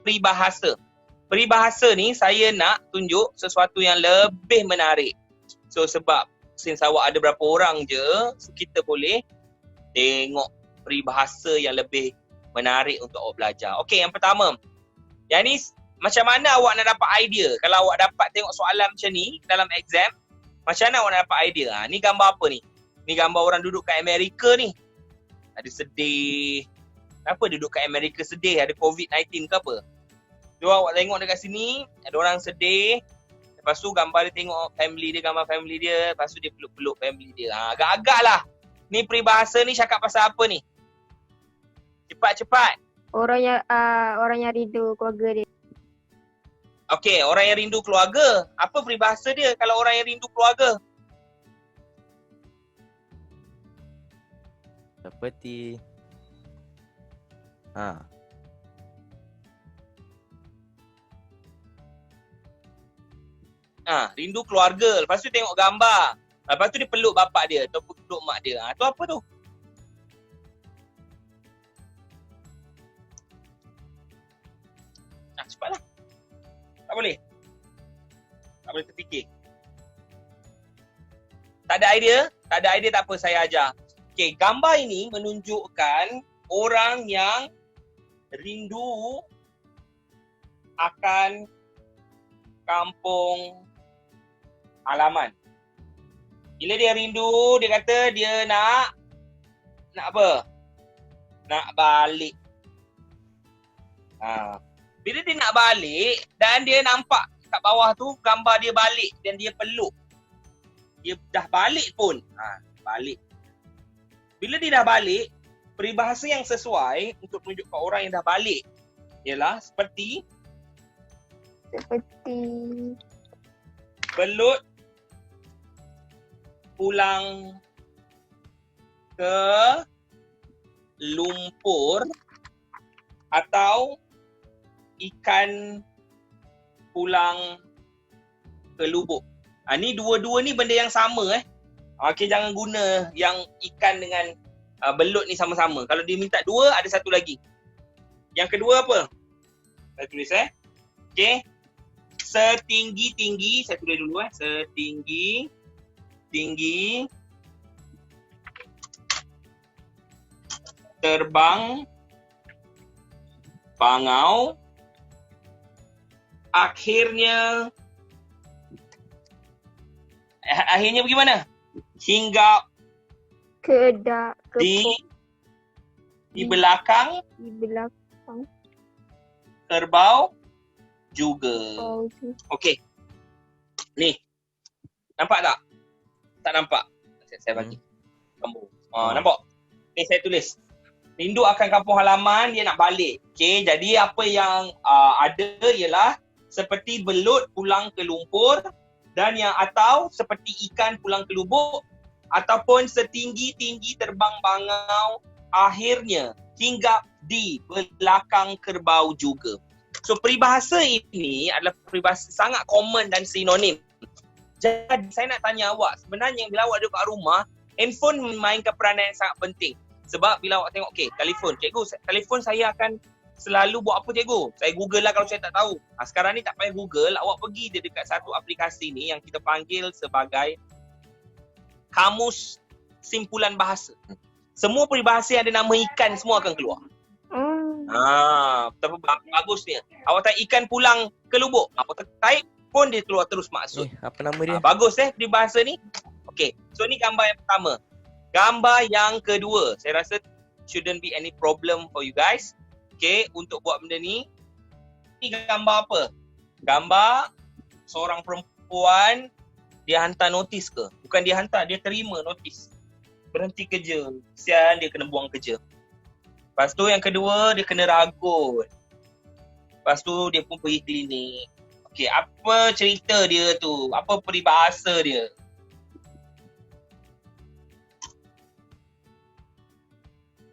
peribahasa. Peribahasa ni saya nak tunjuk sesuatu yang lebih menarik. So sebab since awak ada berapa orang je, so kita boleh tengok peribahasa yang lebih menarik untuk awak belajar. Okey, yang pertama. Yang ni macam mana awak nak dapat idea? Kalau awak dapat tengok soalan macam ni dalam exam, macam mana awak nak dapat idea? Ni gambar apa ni? Ni gambar orang duduk kat Amerika ni. Ada sedih. Kenapa duduk kat Amerika sedih? Ada COVID-19 ke apa? So awak tengok dekat sini, ada orang sedih. Lepas tu gambar dia tengok family dia, gambar family dia. Lepas tu dia peluk-peluk family dia. Agak-agak lah. Ni peribahasa ni cakap pasal apa ni? Cepat-cepat. Orang yang rindu keluarga dia. Okey, orang yang rindu keluarga. Apa peribahasa dia kalau orang yang rindu keluarga? Seperti rindu keluarga. Lepas tu tengok gambar. Lepas tu dia peluk bapak dia atau peluk mak dia. Tu apa tu? Cepatlah. Tak boleh. Tak boleh terfikir. Tak ada idea? Tak ada idea tak apa, saya ajar. Okey, gambar ini menunjukkan orang yang rindu akan kampung halaman. Bila dia rindu, dia kata dia nak apa? Nak balik. Bila dia nak balik dan dia nampak kat bawah tu gambar dia balik dan dia peluk. Dia dah balik pun. Balik. Bila dia dah balik, peribahasa yang sesuai untuk tunjukkan orang yang dah balik ialah seperti belut pulang ke lumpur atau ikan pulang ke lubuk. Ni dua-dua ni benda yang sama Okey, jangan guna yang ikan dengan belut ni sama-sama. Kalau dia minta dua, ada satu lagi. Yang kedua apa? Saya tulis Okey. Setinggi-tinggi, saya tulis dulu setinggi-tinggi terbang bangau akhirnya bagaimana? Hingga di belakang kerbau juga. Okey. Ni. Nampak tak? Tak nampak. Saya bagi. Nampak? Ni saya tulis. Rindu akan kampung halaman, dia nak balik. Okey, jadi apa yang ada ialah seperti belut pulang ke lumpur dan yang atau seperti ikan pulang ke lubuk ataupun setinggi-tinggi terbang bangau akhirnya hinggap di belakang kerbau juga. So peribahasa ini adalah peribahasa sangat common dan sinonim. Jadi saya nak tanya awak, sebenarnya bila awak duduk kat rumah, handphone memainkan peranan yang sangat penting. Sebab bila awak tengok, telefon, cikgu, telefon saya akan selalu buat apa cikgu? Saya Google lah kalau saya tak tahu. Sekarang ni tak payah Google, awak pergi dia dekat satu aplikasi ni yang kita panggil sebagai kamus simpulan bahasa. Semua peribahasa yang ada nama ikan semua akan keluar. Betapa bagusnya. Awak type ikan pulang ke lubuk, awak type pun dia keluar terus maksud. Apa nama dia? Bagus peribahasa ni. Okey, so ni gambar yang pertama. Gambar yang kedua, saya rasa shouldn't be any problem for you guys. Okay, untuk buat benda ni. Ni gambar apa? Gambar seorang perempuan, dia hantar notis ke? Bukan dia hantar, dia terima notis. Berhenti kerja. Kesian dia kena buang kerja. Lepas tu yang kedua, dia kena ragut. Lepas tu dia pun pergi klinik. Okay, apa cerita dia tu? Apa peribahasa dia?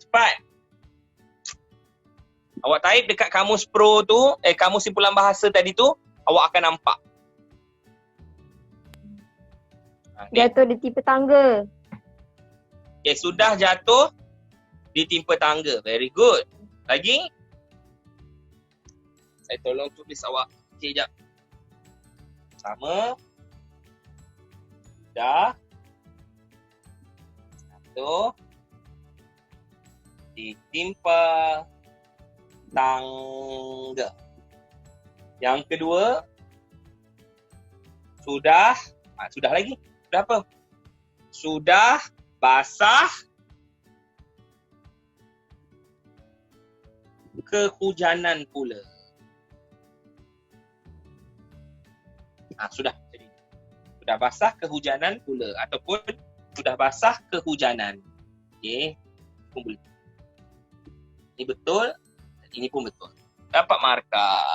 Cepat. Awak type dekat kamus pro tu, kamus simpulan bahasa tadi tu, awak akan nampak. Jatuh di timpa tangga. Okay, sudah jatuh di timpa tangga. Very good. Lagi? Saya tolong tulis awak. Okey, jap. Sama. Sudah. Satu. Ditimpa tangga. Yang kedua, sudah lagi. Sudah apa? Sudah basah kehujanan pula. Sudah. Jadi sudah basah kehujanan pula ataupun sudah basah kehujanan. Okey. Pun boleh. Ini betul, ini pun betul. Dapat markah.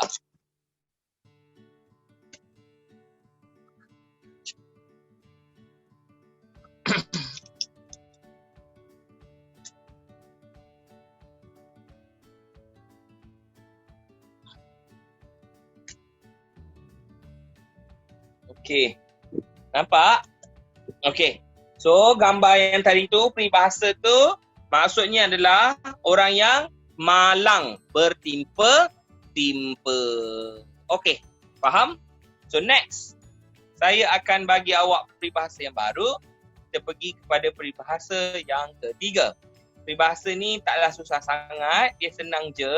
Okey. Nampak? Okey. So, gambar yang tadi tu, peribahasa tu, maksudnya adalah orang yang malang bertimpa. Okey, faham? So next, saya akan bagi awak peribahasa yang baru. Kita pergi kepada peribahasa yang ketiga. Peribahasa ni taklah susah sangat, dia senang je.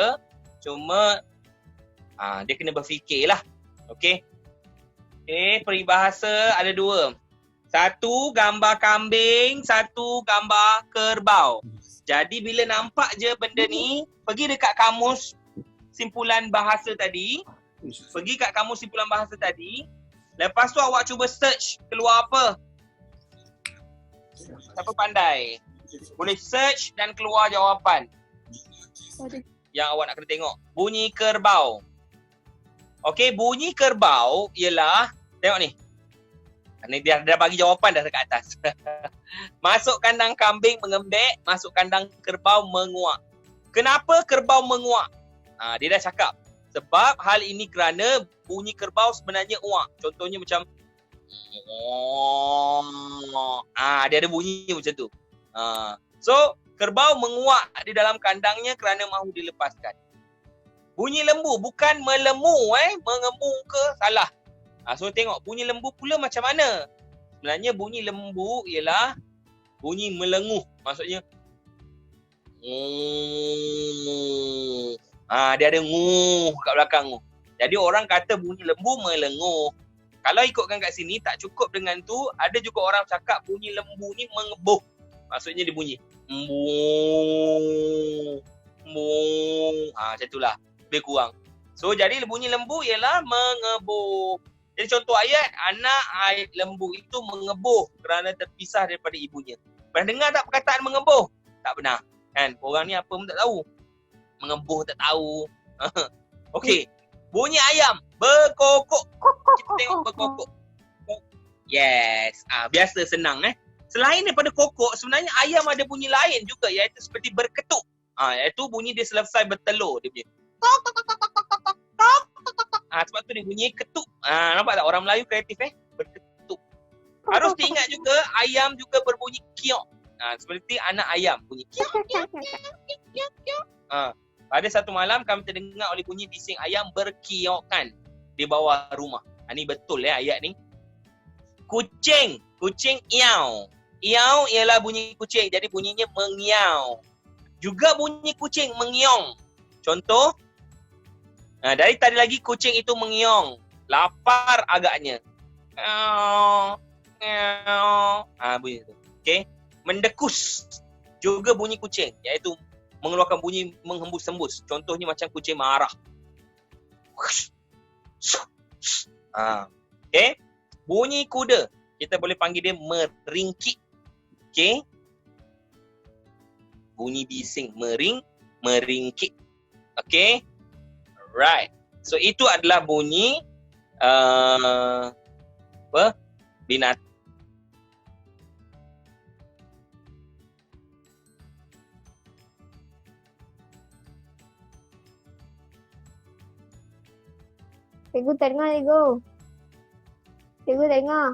Cuma dia kena berfikirlah. Okey. Okey, peribahasa ada dua. Satu gambar kambing, satu gambar kerbau. Jadi bila nampak je benda ni, pergi dekat kamus simpulan bahasa tadi. Pergi kat kamus simpulan bahasa tadi. Lepas tu awak cuba search keluar apa? Siapa pandai? Boleh search dan keluar jawapan. Yang awak nak kena tengok. Bunyi kerbau. Okey, bunyi kerbau ialah, tengok ni. Ni dia dah bagi jawapan dah dekat atas. Masuk kandang kambing mengembek, masuk kandang kerbau menguak. Kenapa kerbau menguak? Dia dah cakap. Sebab hal ini kerana bunyi kerbau sebenarnya uak. Contohnya macam dia ada bunyi macam tu. So, kerbau menguak di dalam kandangnya kerana mahu dilepaskan. Bunyi lembu bukan melemu mengemu ke? Salah. So tengok bunyi lembu pula macam mana? Sebenarnya bunyi lembu ialah bunyi melenguh. Maksudnya dia ada nguh kat belakang tu. Jadi orang kata bunyi lembu melenguh. Kalau ikutkan kat sini tak cukup dengan tu, ada juga orang cakap bunyi lembu ni mengebuh. Maksudnya dia bunyi macam itulah. Lebih kurang. So jadi bunyi lembu ialah mengebuh. Jadi contoh ayat, anak lembu itu mengebuh kerana terpisah daripada ibunya. Pernah dengar tak perkataan mengebuh? Tak benar. Kan? Orang ni apa pun tak tahu. Mengebuh tak tahu. Okey. Bunyi ayam berkokok. Kita tengok berkokok. Yes. Biasa senang Selain daripada kokok, sebenarnya ayam ada bunyi lain juga, iaitu seperti berketuk. Iaitu bunyi dia selesai bertelur dia punya. Sebab tu dia bunyi ketuk. Nampak tak orang Melayu kreatif berketuk. Harus diingat juga ayam juga berbunyi kiok. Seperti anak ayam bunyi kiok kiok kiok kiok kiok. Pada satu malam kami terdengar oleh bunyi bising ayam berkiokan di bawah rumah. Ni betul ayat ni. Kucing iau. Iau ialah bunyi kucing, jadi bunyinya mengiau. Juga bunyi kucing mengiong. Contoh, dari tadi lagi kucing itu mengiong. Lapar agaknya. Bunyi itu. Okey. Mendekus. Juga bunyi kucing, iaitu mengeluarkan bunyi menghembus-hembus. Contohnya macam kucing marah. Okey. Bunyi kuda, kita boleh panggil dia meringkik. Okey. Bunyi bising meringkik. Okey. Right. So itu adalah bunyi binatang. Cikgu tak dengar, Cikgu. Cikgu tak dengar.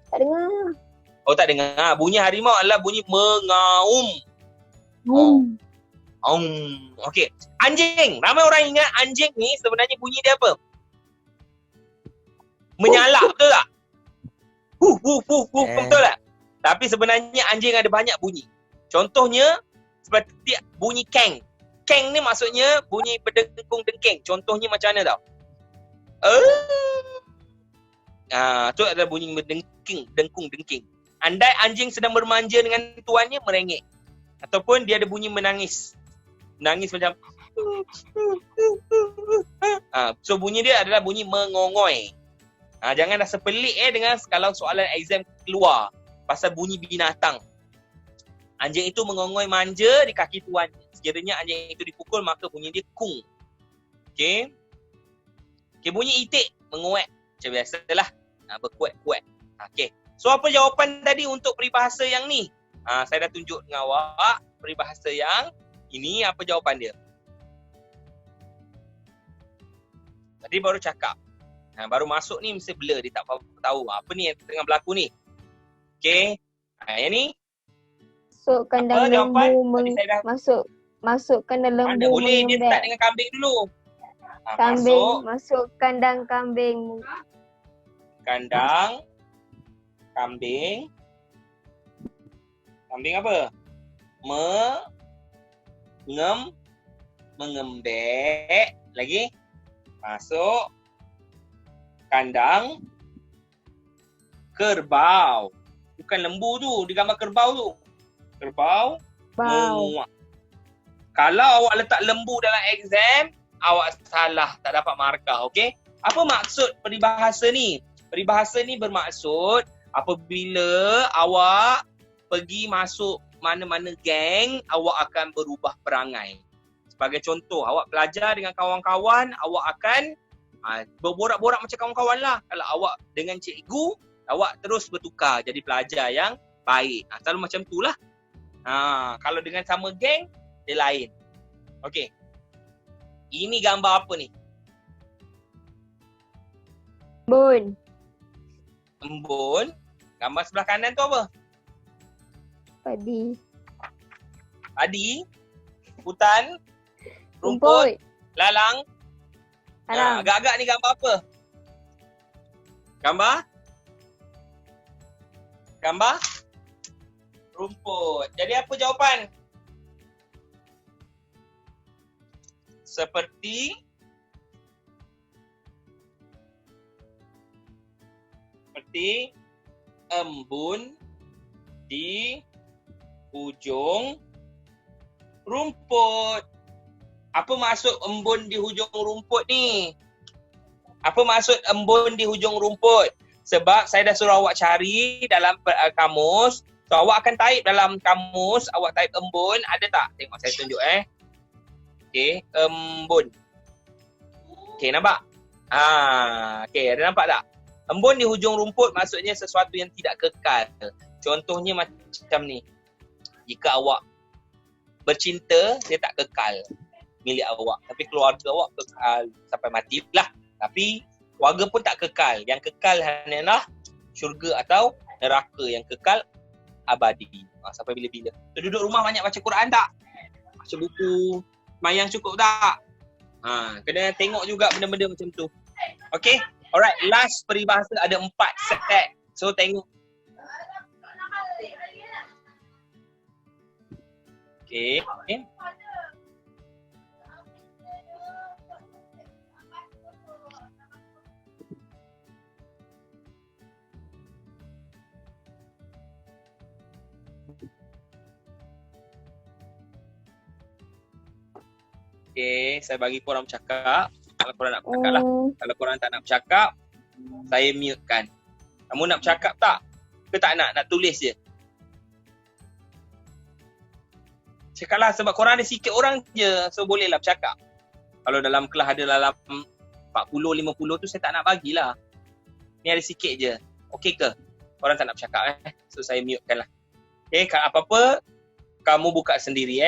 Tak dengar. Oh tak dengar. Bunyi harimau adalah bunyi mengaum. Okey. Anjing. Ramai orang ingat anjing ni sebenarnya bunyi dia apa? Menyalak, betul tak? Betul tak? Tapi sebenarnya anjing ada banyak bunyi. Contohnya seperti bunyi keng. Keng ni maksudnya bunyi berdengkung-dengking. Contohnya macam mana tau? Tu adalah bunyi dengkung-dengking. Andai anjing sedang bermanja dengan tuannya, merengek. Ataupun dia ada bunyi menangis. Menangis macam so bunyi dia adalah bunyi mengongoi. Jangan rasa pelik dengan kalau soalan exam keluar pasal bunyi binatang. Anjing itu mengongoi manja di kaki tuan. Sekiranya anjing itu dipukul, maka bunyi dia kung. Okey, bunyi itik menguat macam biasalah. Berkuat-kuat. Okey. So apa jawapan tadi untuk peribahasa yang ni? Saya dah tunjuk dengan awak peribahasa yang ini, apa jawapan dia? Tadi baru cakap. Baru masuk ni mesti blur, dia tak tahu apa ni yang tengah berlaku ni. Okey. Yang ni masuk kandang lembu masuk kandang lembu. Mana boleh dia start dengan kambing dulu. Kambing masuk kandang kambing. Kandang kambing. Kambing apa? Mengembek. Lagi? Masuk kandang kerbau. Bukan lembu tu, dia gambar kerbau tu. Kerbau. Kalau awak letak lembu dalam exam, awak salah, tak dapat markah, okey? Apa maksud peribahasa ni? Peribahasa ni bermaksud apabila awak pergi masuk mana-mana geng, awak akan berubah perangai. Sebagai contoh, awak belajar dengan kawan-kawan, awak akan berborak-borak macam kawan-kawan lah. Kalau awak dengan cikgu, awak terus bertukar jadi pelajar yang baik. Selalu macam tu lah. Kalau dengan sama geng, dia lain. Okey. Ini gambar apa ni? Embun. Gambar sebelah kanan tu apa? Padi. Hutan. Rumput. Lalang. Agak-agak ni gambar apa? Gambar rumput. Jadi apa jawapan? Seperti embun di hujung rumput. Apa maksud embun di hujung rumput ni? Apa maksud embun di hujung rumput? Sebab saya dah suruh awak cari dalam kamus. So awak akan type dalam kamus, awak type embun, ada tak? Tengok saya tunjuk Okey, embun. Okey, nampak? Okey, ada nampak tak? Embun di hujung rumput maksudnya sesuatu yang tidak kekal. Contohnya macam ni. Jika awak bercinta, dia tak kekal milik awak. Tapi keluarga awak kekal sampai matilah. Tapi keluarga pun tak kekal. Yang kekal hanyalah syurga atau neraka yang kekal abadi. Sampai bila-bila. So, duduk rumah banyak baca Quran tak? Baca buku. Semayang cukup tak? Kena tengok juga benda-benda macam tu. Okay? Alright, last peribahasa ada 4 set. So, tengok. Okay. Okay, saya bagi korang bercakap. Kalau korang nak bercakap lah. Kalau korang tak nak bercakap, saya mute kan. Kamu nak bercakap tak? Ke tak nak? Nak tulis je? Cakaplah sebab korang ada sikit orang je. So bolehlah bercakap. Kalau dalam kelas ada dalam 40-50 tu saya tak nak bagilah. Ni ada sikit je. Okey ke? Korang tak nak bercakap So saya mute kan lah. Okay, kalau apa-apa, kamu buka sendiri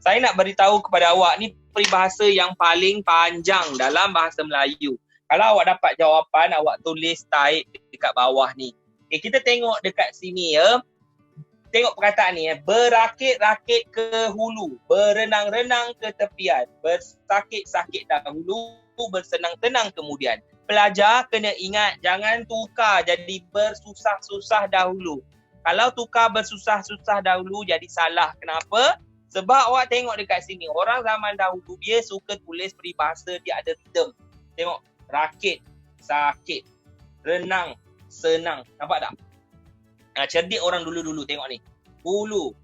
Saya nak beritahu kepada awak ni peribahasa yang paling panjang dalam bahasa Melayu. Kalau awak dapat jawapan, awak tulis type dekat bawah ni. Okay, kita tengok dekat sini ya. Tengok perkataan ni ya. Berakit-rakit ke hulu, berenang-renang ke tepian, bersakit-sakit dahulu, bersenang-tenang kemudian. Pelajar kena ingat jangan tukar jadi bersusah-susah dahulu. Kalau tukar bersusah-susah dahulu jadi salah. Kenapa? Sebab awak tengok dekat sini, orang zaman dahulu dia suka tulis peribahasa, dia ada rhythm. Tengok, rakit, sakit, renang, senang. Nampak tak? Cerdik orang dulu-dulu tengok ni. Hulu,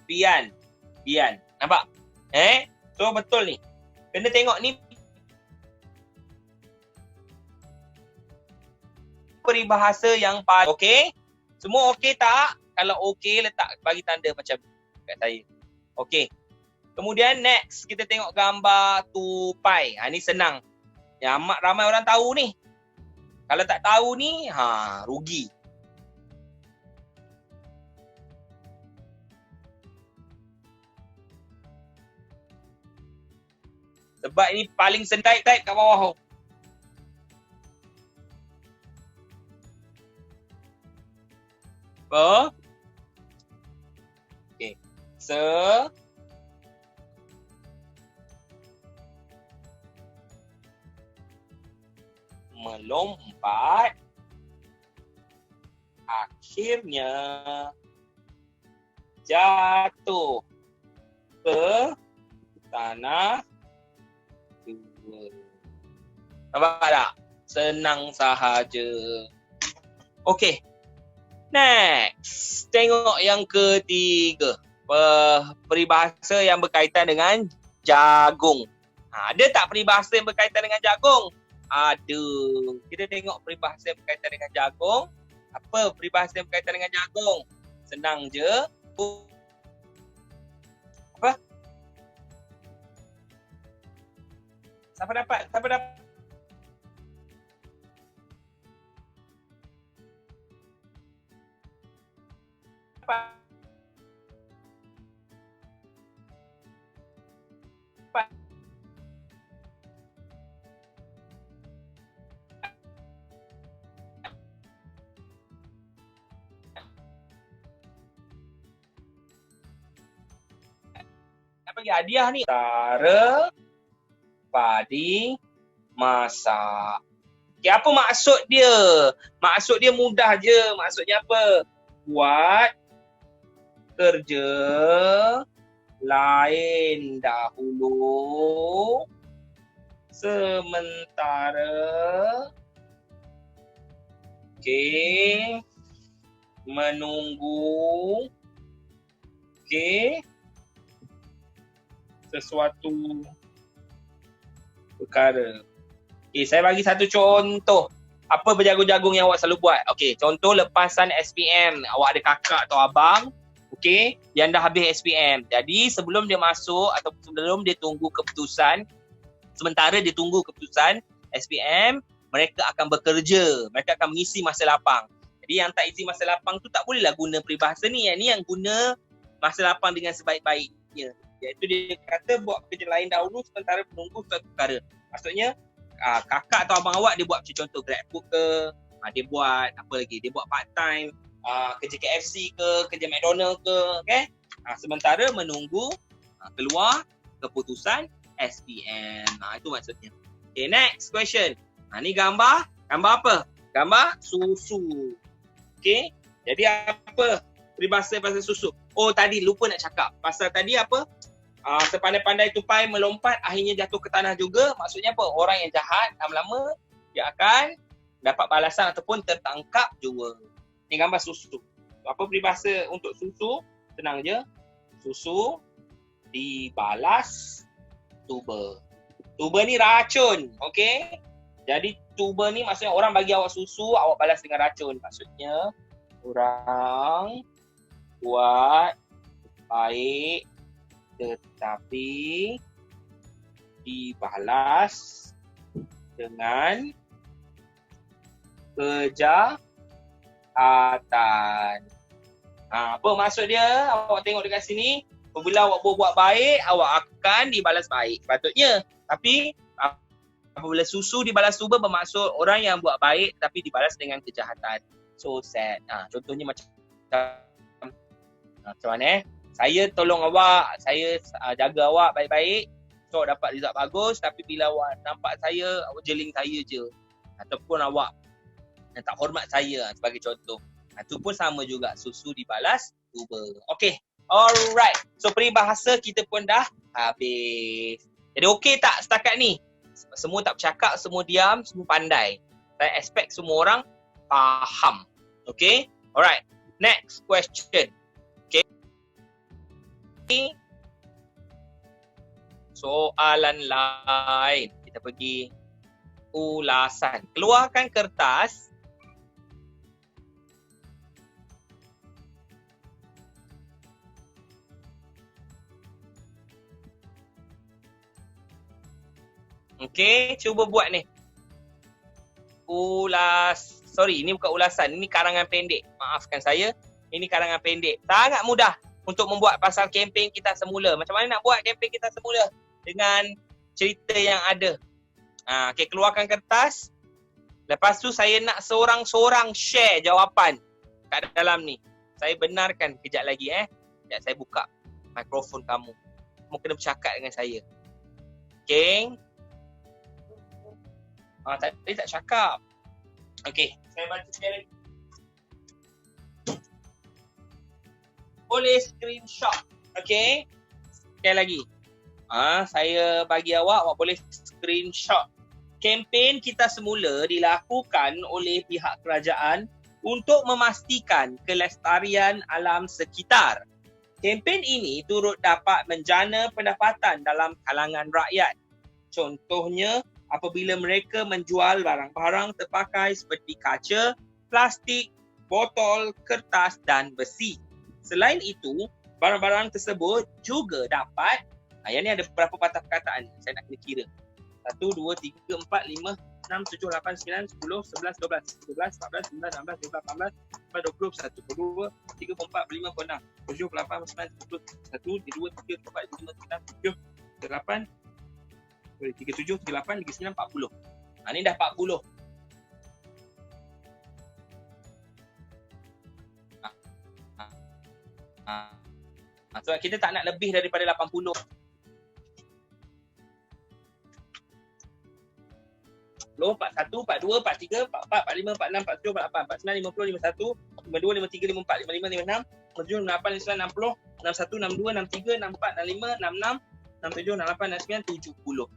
pian. Nampak? So betul ni. Kena tengok ni peribahasa yang paling. Okey? Semua okey tak? Kalau okey, letak bagi tanda macam kat saya. Okey. Kemudian next, kita tengok gambar tupai. Ni senang. Yang amat ramai orang tahu ni. Kalau tak tahu ni, rugi. Sebab ini paling sentai kat bawah. Apa? Okey. Melompat, akhirnya jatuh ke tanah dua. Nampak tak? Senang sahaja. Okey. Next. Tengok yang ketiga. Peribahasa yang berkaitan dengan jagung. Ada tak peribahasa yang berkaitan dengan jagung? Ada. Kita tengok peribahasa yang berkaitan dengan jagung. Apa peribahasa yang berkaitan dengan jagung? Senang je. Apa? Siapa dapat? Bagi hadiah ni. Cara padi masak. Okay, apa maksud dia? Maksud dia mudah je. Maksudnya apa? Buat kerja lain dahulu sementara menunggu sesuatu perkara. Saya bagi satu contoh. Apa berjagung-jagung yang awak selalu buat? Contoh lepasan SPM. Awak ada kakak atau abang, yang dah habis SPM. Jadi sebelum dia masuk atau sebelum dia tunggu keputusan, sementara dia tunggu keputusan SPM, mereka akan bekerja. Mereka akan mengisi masa lapang. Jadi yang tak isi masa lapang tu tak bolehlah guna peribahasa ni. Yang ni yang guna masa lapang dengan sebaik-baiknya. Iaitu dia kata buat kerja lain dahulu sementara menunggu suatu perkara. Maksudnya kakak atau abang awak dia buat macam contoh GrabFood ke, dia buat apa lagi, dia buat part time, kerja KFC ke, kerja McDonald ke, sementara menunggu keluar keputusan SPM. Itu maksudnya. Next question. Ni gambar apa? Gambar susu. Jadi apa peribahasa pasal susu? Tadi lupa nak cakap. Pasal tadi apa? Sepandai-pandai tupai melompat akhirnya jatuh ke tanah juga. Maksudnya apa? Orang yang jahat lama-lama dia akan dapat balasan ataupun tertangkap juga. Ni gambar susu. Apa peribahasa untuk susu? Senang je. Susu dibalas tuba. Tuba ni racun. Jadi tuba ni maksudnya orang bagi awak susu, awak balas dengan racun. Maksudnya orang buat baik tetapi dibalas dengan kejahatan. Apa maksud dia? Awak tengok dekat sini. Apabila awak buat baik, awak akan dibalas baik sepatutnya. Tapi apabila susu dibalas suba bermaksud orang yang buat baik tapi dibalas dengan kejahatan. So sad. Contohnya macam mana saya tolong awak, saya jaga awak baik-baik, so dapat result bagus, tapi bila awak nampak saya, awak jeling saya je. Ataupun awak tak hormat saya sebagai contoh. Itu pun sama juga, susu dibalas suba. Okay, alright. So peribahasa kita pun dah habis. Jadi okey tak setakat ni? Semua tak bercakap, semua diam, semua pandai. Saya expect semua orang faham. Okay? Alright. Next question. Okay. Soalan lain. Kita pergi ulasan. Keluarkan kertas. Okay, cuba buat ni. Sorry, ini bukan ulasan. Ini karangan pendek. Maafkan saya. Ini karangan pendek. Sangat mudah untuk membuat pasal kempen kita semula. Macam mana nak buat kempen kita semula? Dengan cerita yang ada. Okay, keluarkan kertas. Lepas tu saya nak seorang-seorang share jawapan kat dalam ni. Saya benarkan kejap lagi Sekejap saya buka mikrofon kamu. Kamu kena bercakap dengan saya. Okay. Tadi tak cakap. Okay, saya baca sekali lagi. Boleh screenshot. Okay. Sekali lagi. Saya bagi awak boleh screenshot. Kempen kita semula dilakukan oleh pihak kerajaan untuk memastikan kelestarian alam sekitar. Kempen ini turut dapat menjana pendapatan dalam kalangan rakyat. Contohnya, apabila mereka menjual barang-barang terpakai seperti kaca, plastik, botol, kertas dan besi. Selain itu, barang-barang tersebut juga dapat, yang ni ada beberapa patah perkataan, saya nak kena kira. 1, 2, 3, 4, 5, 6, 7, 8, 9, 10, 11, 12, 13, 14, 15, 16, 17, 18, 20, 21, 22, 23, 24, 25, 26, 27, 28, 29, 30, 1, 2, 3, 4, 5, 6, 7, 8, 37, 38, 39, 40. Ni dah 40. Sebab kita tak nak lebih daripada 80. 41, 42, 43, 44, 45, 46, 47, 48, 49, 50, 51, 52, 53, 54, 55, 56, 57, 58, 59, 60, 61, 62, 63, 64, 65, 66, 67, 68, 69, 70.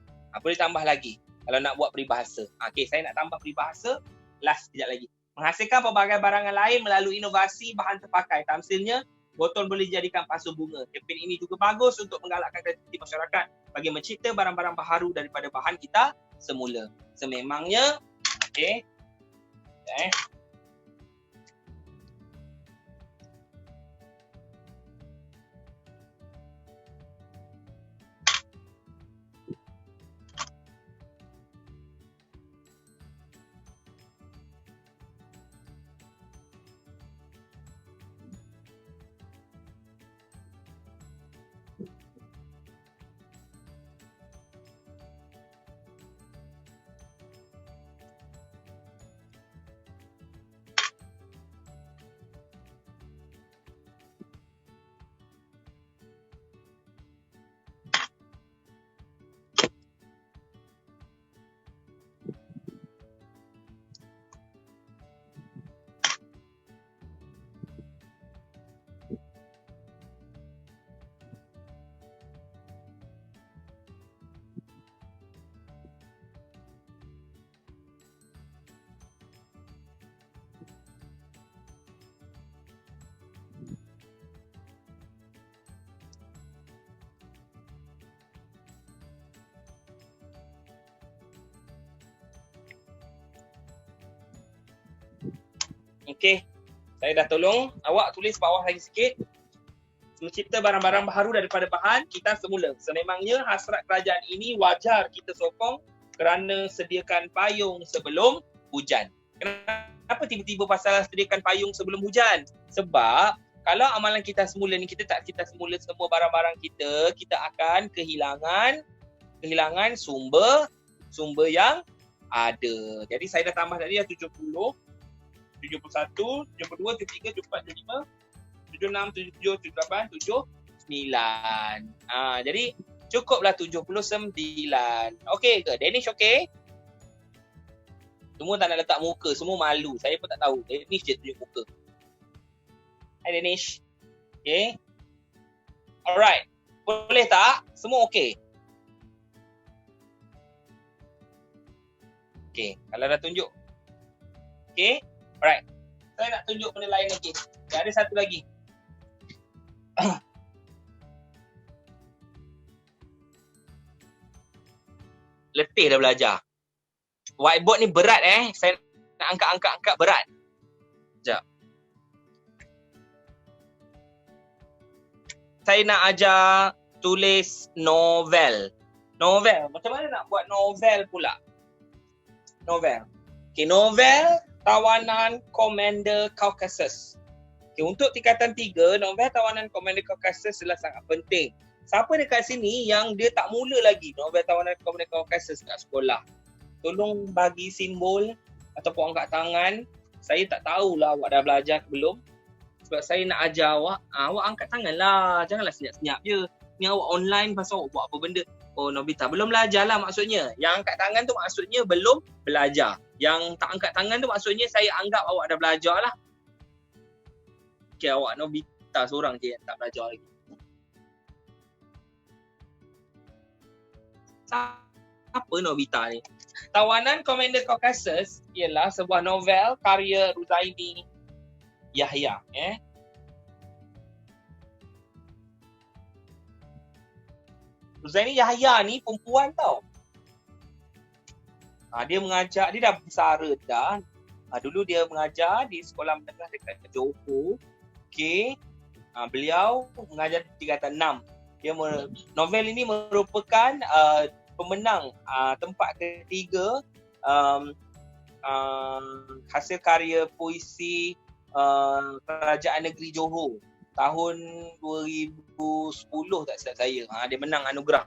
Boleh tambah lagi kalau nak buat peribahasa. Okay, saya nak tambah peribahasa. Last sekejap lagi. Menghasilkan pelbagai barangan lain melalui inovasi bahan terpakai. Tamsilnya, botol boleh dijadikan pasu bunga. Kempen ini juga bagus untuk menggalakkan kreativiti masyarakat bagi mencipta barang-barang baharu daripada bahan kita semula. Sememangnya, okay. Okey, saya dah tolong awak tulis bawah lagi sikit. Mencipta barang-barang baharu daripada bahan kita semula. Sememangnya hasrat kerajaan ini wajar kita sokong kerana sediakan payung sebelum hujan. Kenapa tiba-tiba pasal sediakan payung sebelum hujan? Sebab kalau amalan kita semula ni, kita semula semua barang-barang kita akan kehilangan sumber yang ada. Jadi saya dah tambah tadi 70, 71, 72, 73, 74, 75, 76, 77, 78, 79. Jadi cukuplah 79. Okey ke? Danish okey? Semua tak nak letak muka, semua malu. Saya pun tak tahu. Danish je tunjuk muka. Hai Danish. Okay. Alright. Boleh tak? Semua okey? Okay. Kalau dah tunjuk. Okay. Alright. Saya nak tunjuk benda lain lagi. Okay, ada satu lagi. Letih dah belajar. Whiteboard ni berat Saya nak angkat berat. Sekejap. Saya nak ajar tulis novel. Novel. Macam mana nak buat novel pula? Novel. Okay, novel Tawanan Commander Caucasus. Okay, untuk tingkatan 3, novel Tawanan Commander Caucasus adalah sangat penting. Siapa dekat sini yang dia tak mula lagi novel Tawanan Commander Caucasus kat sekolah? Tolong bagi simbol ataupun angkat tangan. Saya tak tahulah awak dah belajar ke belum. Sebab saya nak ajar awak, awak angkat tangan lah. Janganlah senyap-senyap je. Ni awak online pasal awak buat apa benda. Oh Nobita, belum belajar lah maksudnya. Yang angkat tangan tu maksudnya belum belajar. Yang tak angkat tangan tu maksudnya saya anggap awak dah belajar lah. Okay, awak Nobita seorang je yang tak belajar lagi. Apa Nobita ni? Tawanan Commander Caucasus ialah sebuah novel karya Ruzaini Yahya. Ruzaini Yahya ni perempuan tau. Dia mengajar, dia dah besar dah. Dulu dia mengajar di sekolah menengah dekat Johor. Okay. Beliau mengajar tingkatan 6. Novel ini merupakan pemenang tempat ketiga hasil karya puisi Kerajaan Negeri Johor tahun 2010 tak silap saya. Dia menang anugerah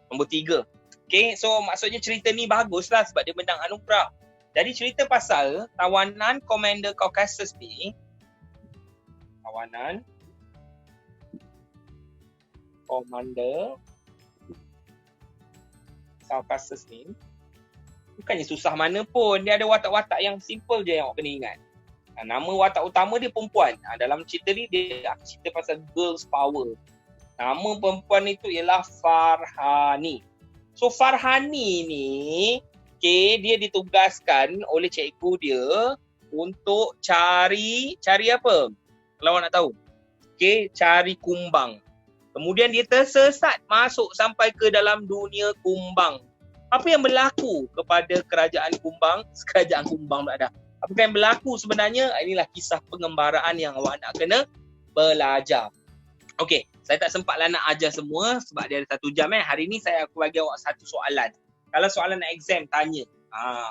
nombor 3. Okay, so maksudnya cerita ni baguslah sebab dia menang anugerah. Jadi cerita pasal Tawanan Commander Caucasus ni, Tawanan Commander Caucasus ni bukannya susah mana pun. Dia ada watak-watak yang simple je yang awak kena ingat. Nama watak utama dia perempuan. Dalam cerita ni dia cerita pasal girls power. Nama perempuan itu ialah Farhani. So Farhani ni, okay, dia ditugaskan oleh cikgu dia untuk cari apa? Kalau awak nak tahu. Okay, cari kumbang. Kemudian dia tersesat masuk sampai ke dalam dunia kumbang. Apa yang berlaku kepada kerajaan kumbang? Kerajaan kumbang tak ada. Apa yang berlaku sebenarnya? Inilah kisah pengembaraan yang awak nak kena belajar. Okey, saya tak sempatlah nak ajar semua sebab dia ada 1 jam. Hari ni aku bagi awak satu soalan. Kalau soalan nak exam, tanya.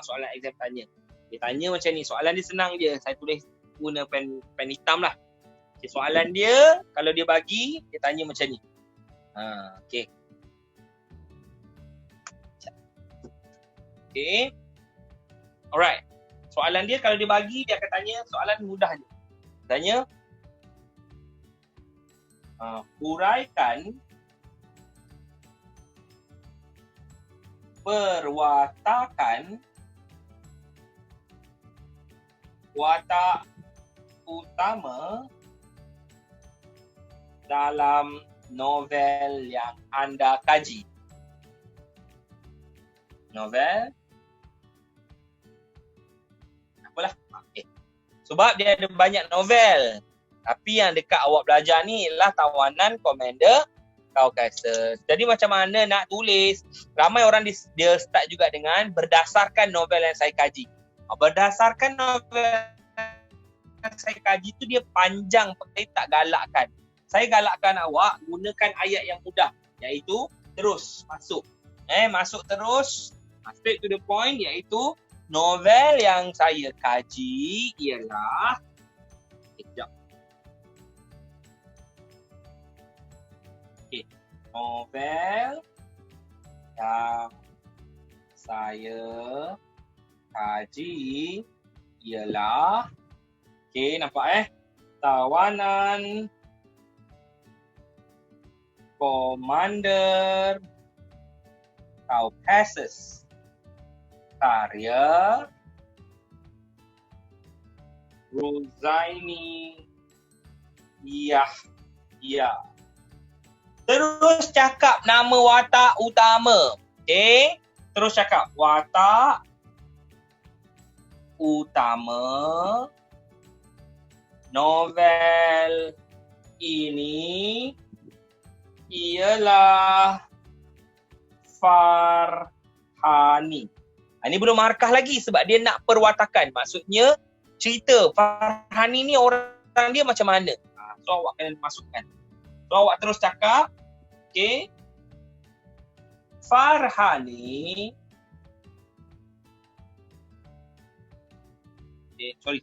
Soalan exam tanya. Dia tanya macam ni. Soalan dia senang je. Saya tulis guna pen hitam lah. Okay, soalan dia, kalau dia bagi, dia tanya macam ni. Okey. Okay. Alright. Soalan dia kalau dia bagi, dia akan tanya soalan mudah je. Tanya, huraikan perwatakan watak utama dalam novel yang anda kaji. Novel apalah. Okay. Sebab dia ada banyak novel. Tapi yang dekat awak belajar ni ialah Tawanan Commander Caucasus. Jadi macam mana nak tulis? Ramai orang dia start juga dengan berdasarkan novel yang saya kaji. Berdasarkan novel yang saya kaji tu dia panjang, saya tak galakkan. Saya galakkan awak gunakan ayat yang mudah, iaitu terus masuk. Masuk terus, straight to the point, iaitu novel yang saya kaji ialah Okey. Novel yang saya kaji ialah, okey, nampak tawanan Commander Caucasus, karya Ruzaini Yahya. Terus cakap nama watak utama. Okey, terus cakap watak utama novel ini ialah Farhani. Ini belum markah lagi sebab dia nak perwatakan. Maksudnya cerita Farhani ni orang dia macam mana. So awak kena masukkan. So awak terus cakap, okey, Farhani. Okay, sorry.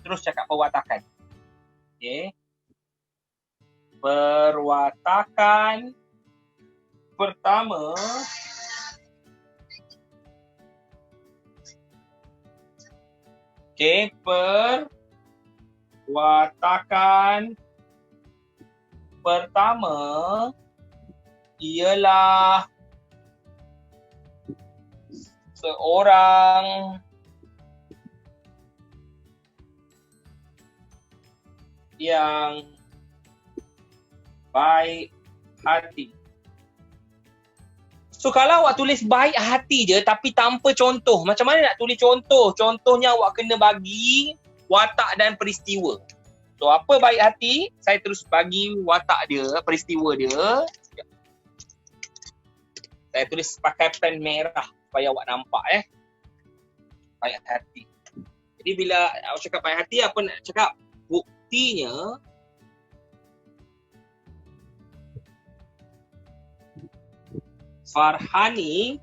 Terus cakap perwatakan. Okey. Perwatakan pertama perwatakan pertama ialah seorang yang baik hati. So kalau awak tulis baik hati je tapi tanpa contoh, macam mana nak tulis contoh? Contohnya awak kena bagi watak dan peristiwa. So apa baik hati? Saya terus bagi watak dia, peristiwa dia. Saya tulis pakai pen merah supaya awak nampak baik hati. Jadi bila awak cakap baik hati, apa nak cakap? Buktinya Farhani,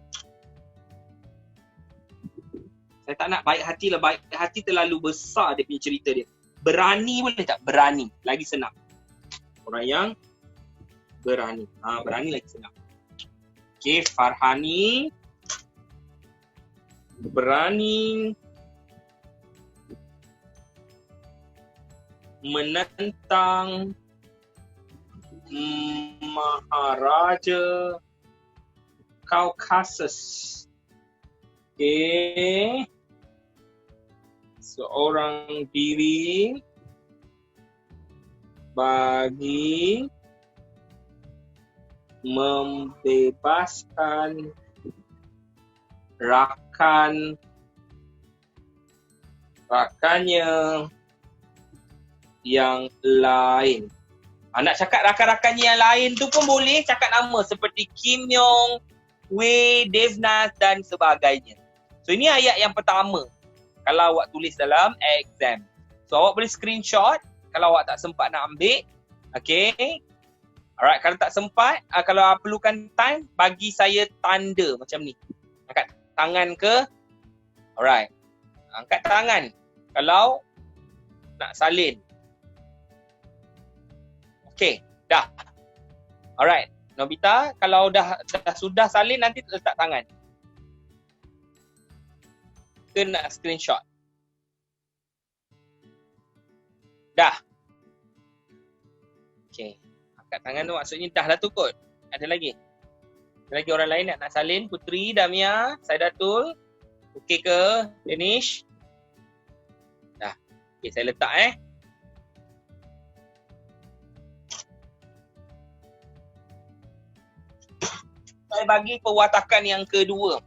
saya tak nak baik hati lah. Baik hati terlalu besar dia punya cerita dia. Berani boleh tak? Berani. Lagi senang. Orang yang berani. Berani lagi senang. Okey, Farhani berani menentang Maharaja Caucasus. Okey. Seorang diri bagi membebaskan rakannya yang lain. Nak cakap rakan-rakannya yang lain tu pun boleh cakap nama seperti Kim Yong, Wei, Devnas dan sebagainya. So ini ayat yang pertama kalau awak tulis dalam exam. So awak boleh screenshot kalau awak tak sempat nak ambil. Okay. Alright, kalau tak sempat, kalau perlukan time, bagi saya tanda macam ni. Angkat tangan ke? Alright. Angkat tangan kalau nak salin. Okay, dah. Alright. Nobita, kalau dah sudah salin nanti letak tangan. Ke nak screenshot? Dah. Okay. Angkat tangan tu maksudnya dah lah tu kot. Ada lagi? Ada lagi orang lain nak salin? Putri, Damia, Saidatul. Okay ke? Danish? Dah. Okay, saya letak Saya bagi perwatakan yang kedua.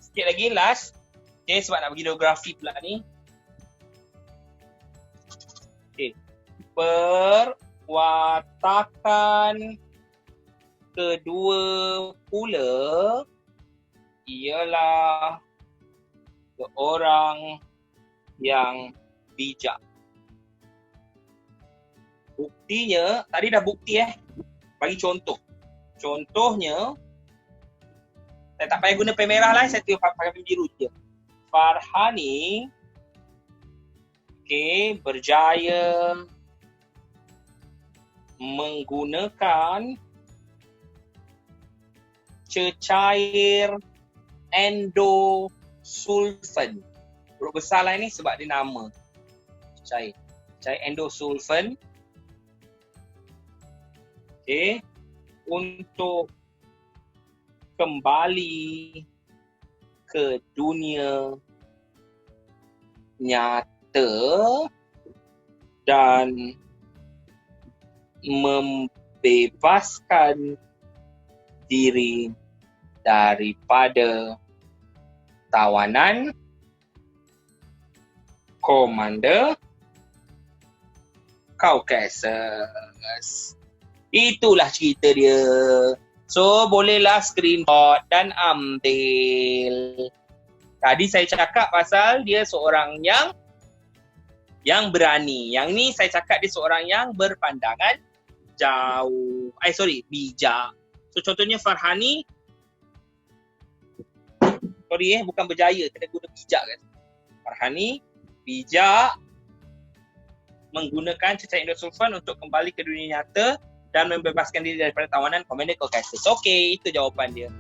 Sikit lagi, last. Okay, sebab nak bagi geografi pula ni. Okay. Perwatakan kedua pula ialah seorang yang bijak. Buktinya, tadi dah bukti Bagi contoh. Contohnya, Saya tak payah guna pen merah lah, saya pakai pen biru je. Farhani berjaya menggunakan cecair endosulfan. Huruf besar lah ini sebab dia nama. Cecair endosulfan. Untuk kembali ke dunia nyata dan membebaskan diri daripada tawanan Komander Caucasus. Itulah cerita dia. So, bolehlah screenshot dan ambil. Tadi saya cakap pasal dia seorang yang berani. Yang ni saya cakap dia seorang yang berpandangan jauh. Bijak. So, contohnya Farhani. Bukan berjaya. Kena guna bijak kan. Farhani bijak menggunakan cecair endosulfan untuk kembali ke dunia nyata dan membebaskan diri daripada tawanan Komander Caucasus. Okey, itu jawapan dia.